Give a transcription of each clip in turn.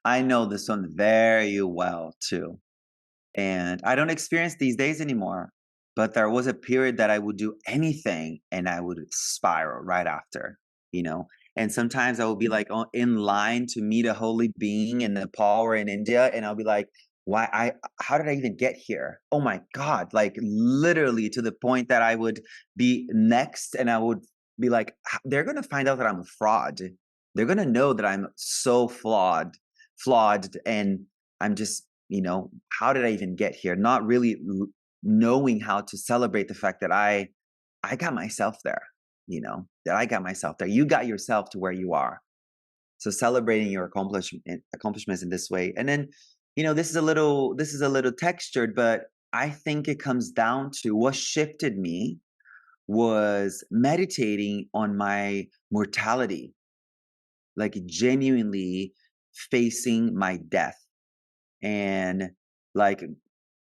I know this one very well too. And I don't experience these days anymore. But there was a period that I would do anything and I would spiral right after, you know. And sometimes I would be like in line to meet a holy being in Nepal or in India, and I'll be like, why how did I even get here? Oh my God. Like literally to the point that I would be next and I would be like, they're gonna find out that I'm a fraud. They're gonna know that I'm so flawed, and I'm just, how did I even get here? Not really knowing how to celebrate the fact that I got myself there, that I got myself there. You got yourself to where you are. So celebrating your accomplishments in this way. And then, this is a little textured, but I think it comes down to what shifted me was meditating on my mortality, like genuinely facing my death. And like,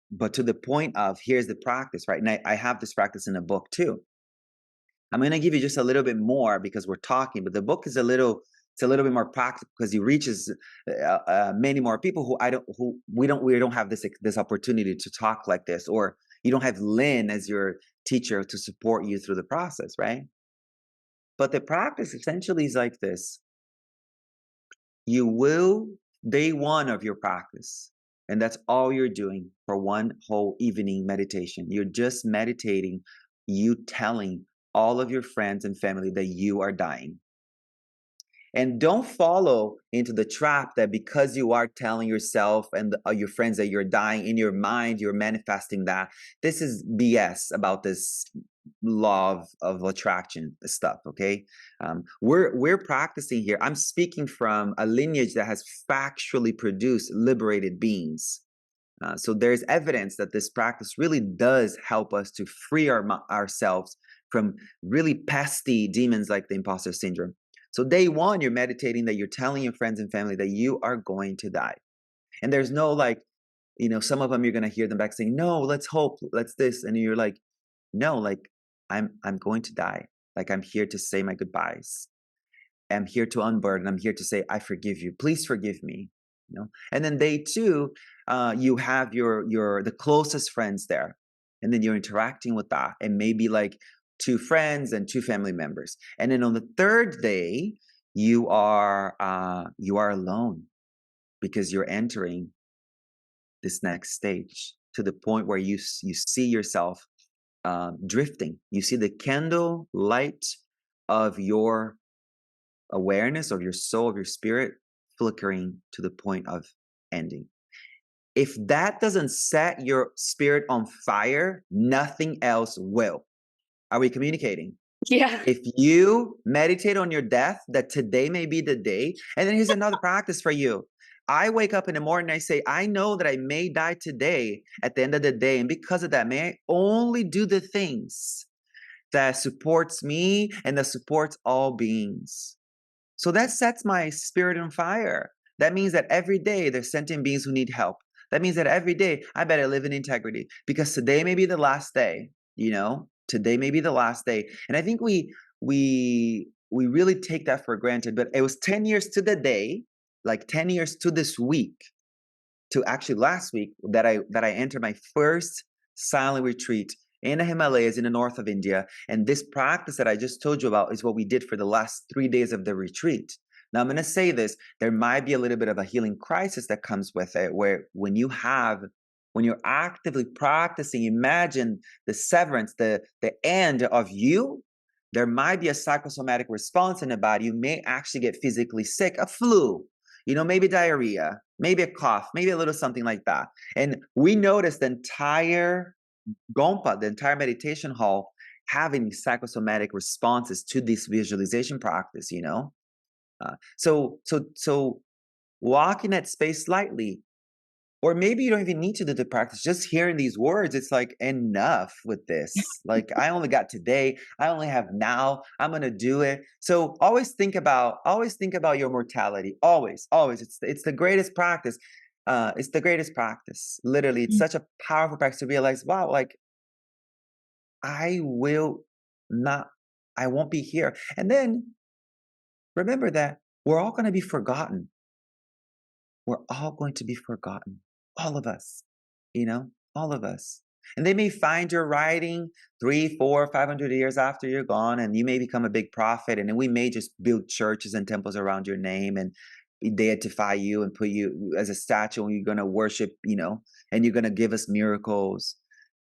but to the point of here's the practice, right? And I have this practice in a book too. I'm going to give you just a little bit more because we're talking, but the book is it's a little bit more practical because it reaches many more people who we don't have this opportunity to talk like this, or you don't have Lynn as your teacher to support you through the process, right? But the practice essentially is like this. You will, day one of your practice, and that's all you're doing for one whole evening meditation. You're just meditating, you telling all of your friends and family that you are dying. And don't follow into the trap that because you are telling yourself and your friends that you're dying in your mind, you're manifesting that. This is BS about this law of attraction stuff. Okay, we're practicing here. I'm speaking from a lineage that has factually produced liberated beings. So there's evidence that this practice really does help us to free ourselves from really pesky demons like the imposter syndrome. So day one, you're meditating that you're telling your friends and family that you are going to die. And there's no like, some of them you're gonna hear them back saying, no, let's hope, let's this. And you're like, no, like I'm going to die. Like I'm here to say my goodbyes. I'm here to unburden. I'm here to say, I forgive you. Please forgive me. And then day two, you have the closest friends there. And then you're interacting with that. And maybe like two friends and two family members. And then on the third day, you are alone because you're entering this next stage to the point where you see yourself drifting. You see the candle light of your awareness, of your soul, of your spirit flickering to the point of ending. If that doesn't set your spirit on fire, nothing else will. Are we communicating? Yeah. If you meditate on your death, that today may be the day, and then here's another practice for you. I wake up in the morning and I say, I know that I may die today at the end of the day. And because of that, may I only do the things that supports me and that supports all beings. So that sets my spirit on fire. That means that every day there's sentient beings who need help. That means that every day I better live in integrity because today may be the last day, Today may be the last day. And I think we really take that for granted, but it was 10 years to the day, like 10 years to this week, to actually last week that I entered my first silent retreat in the Himalayas in the north of India. And this practice that I just told you about is what we did for the last 3 days of the retreat. Now, I'm going to say this, there might be a little bit of a healing crisis that comes with it, where when you're actively practicing, imagine the severance, the end of you, there might be a psychosomatic response in the body. You may actually get physically sick, a flu, maybe diarrhea, maybe a cough, maybe a little something like that. And we noticed the entire Gompa, the entire meditation hall, having psychosomatic responses to this visualization practice, so walk in that space slightly. Or maybe you don't even need to do the practice. Just hearing these words, it's like enough with this. Like I only got today. I only have now. I'm gonna do it. So always think about your mortality. Always, always. It's the greatest practice. It's the greatest practice. Literally, it's such a powerful practice to realize, wow, like I will not, I won't be here. And then remember that we're all gonna be forgotten. we're all going to be forgotten. All of us, all of us. And they may find your writing 3, 4, 500 years after you're gone, and you may become a big prophet. And then we may just build churches and temples around your name and deify you and put you as a statue, and you're going to worship, and you're going to give us miracles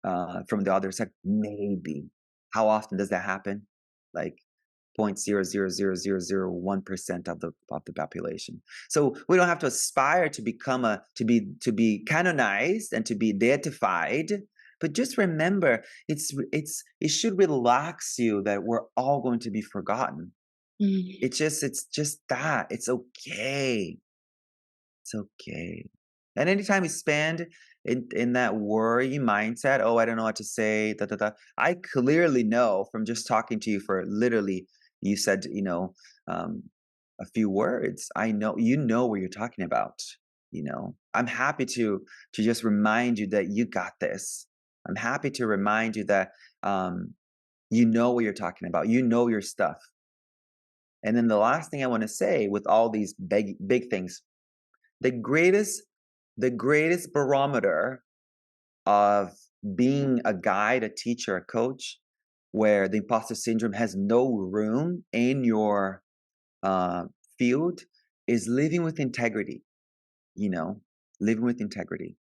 from the other side. Maybe. How often does that happen? Like 0.0000001% of the population. So we don't have to aspire to become to be canonized and to be deified, but just remember, it should relax you that we're all going to be forgotten. Mm, It's just that. It's okay. It's okay. And anytime you spend in that worry mindset, oh, I don't know what to say, da da da. I clearly know from just talking to you for literally, you said, um, a few words. I know you know what you're talking about. I'm happy to just remind you that you got this. I'm happy to remind you that you know what you're talking about. You know your stuff. And then the last thing I want to say with all these big things, the greatest the greatest barometer of being a guide, a teacher, a coach, where the imposter syndrome has no room in your uh, field is living with integrity. You know, living with integrity,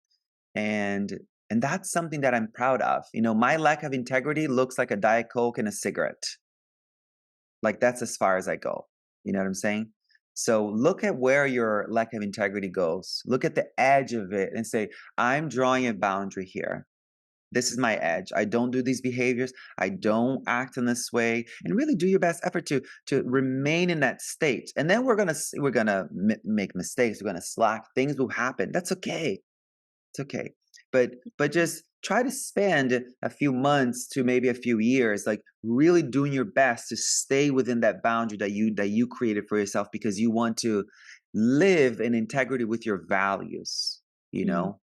and and that's something that I'm proud of. My lack of integrity looks like a Diet Coke and a cigarette. Like, that's as far as I go. You know what I'm saying? So look at where your lack of integrity goes. Look at the edge of it and say, I'm drawing a boundary here. This is my edge. I don't do these behaviors. I don't act in this way. And really do your best effort to remain in that state. And then we're gonna make mistakes. We're gonna slack. Things will happen. That's okay. It's okay. But just try to spend a few months to maybe a few years, like, really doing your best to stay within that boundary that you created for yourself, because you want to live in integrity with your values, you mm, know?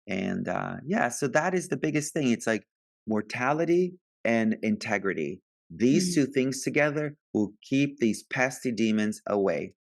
And yeah, so that is the biggest thing. It's like mortality and integrity. These mm. two things together will keep these pesky demons away.